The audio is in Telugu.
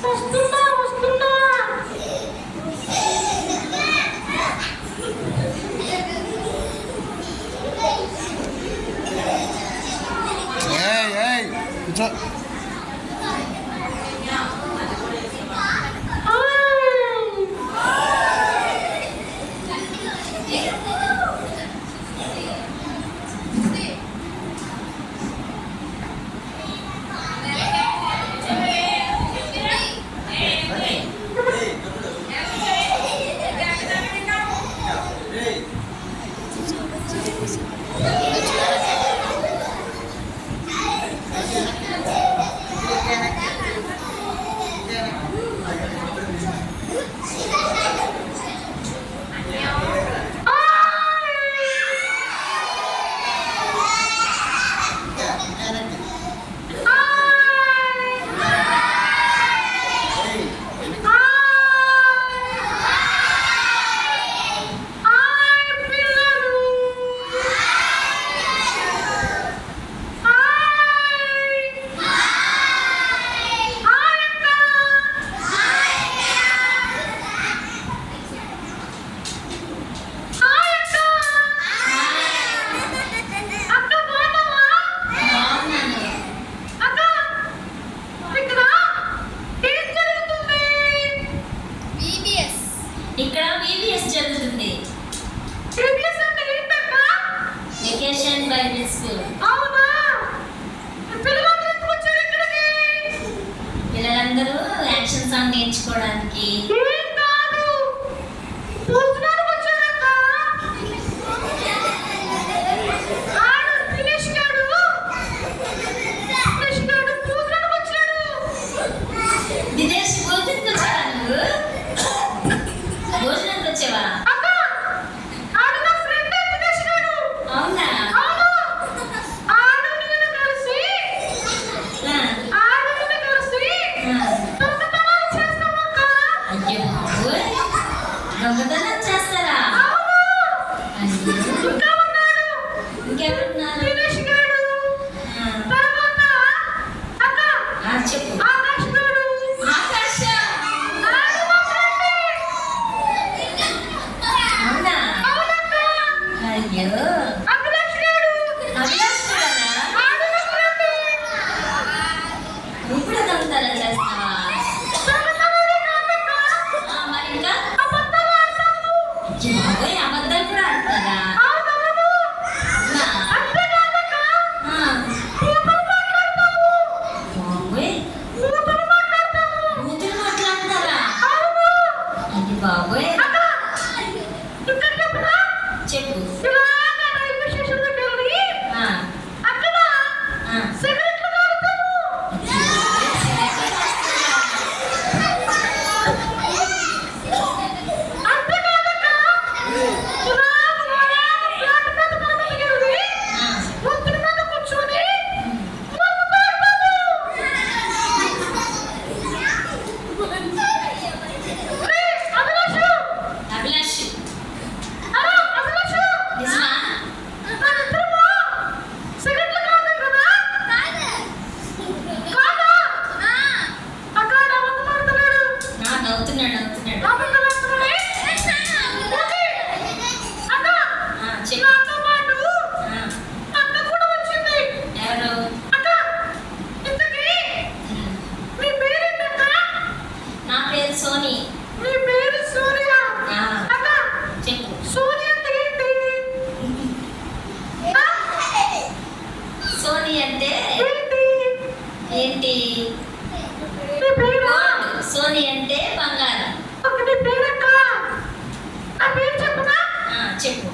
వస్తున్నా వస్తున్నా. కూర్చో. ఇక్కడ VBS జరుగుతుంది. Vacation Bible school. అవునా? పిల్లలందరూ యాక్షన్ సాంగ్ నేర్చుకోవడానికి. విదేశీ భోజనం వచ్చావా నువ్వు? భోజనానికి వచ్చావా? అవునా? అయ్యో దొంగతనం చేస్తారా? ఇంకెవరున్నారు? చెప్పు. ఆకాశ. అవునా? అయ్యో అభిలాష్ కూడానా? నువ్వు కూడా దొంగతనం చేస్తావా? మరి ఇంకా అబద్ధాలు కూడా ఆడతారా? బూతులు మాట్లాడతారా? అది బాబోయ్. చెప్పు. అభిలాష్ నిజమా? నవ్వుతున్నాడు నవ్వుతున్నాడు. చెప్పు. ఎవరు? నా పేరు సోని. చెప్పు. సోని అంటే ఏంటి? గోల్డ్. సోని అంటే బంగారం. చెప్పు.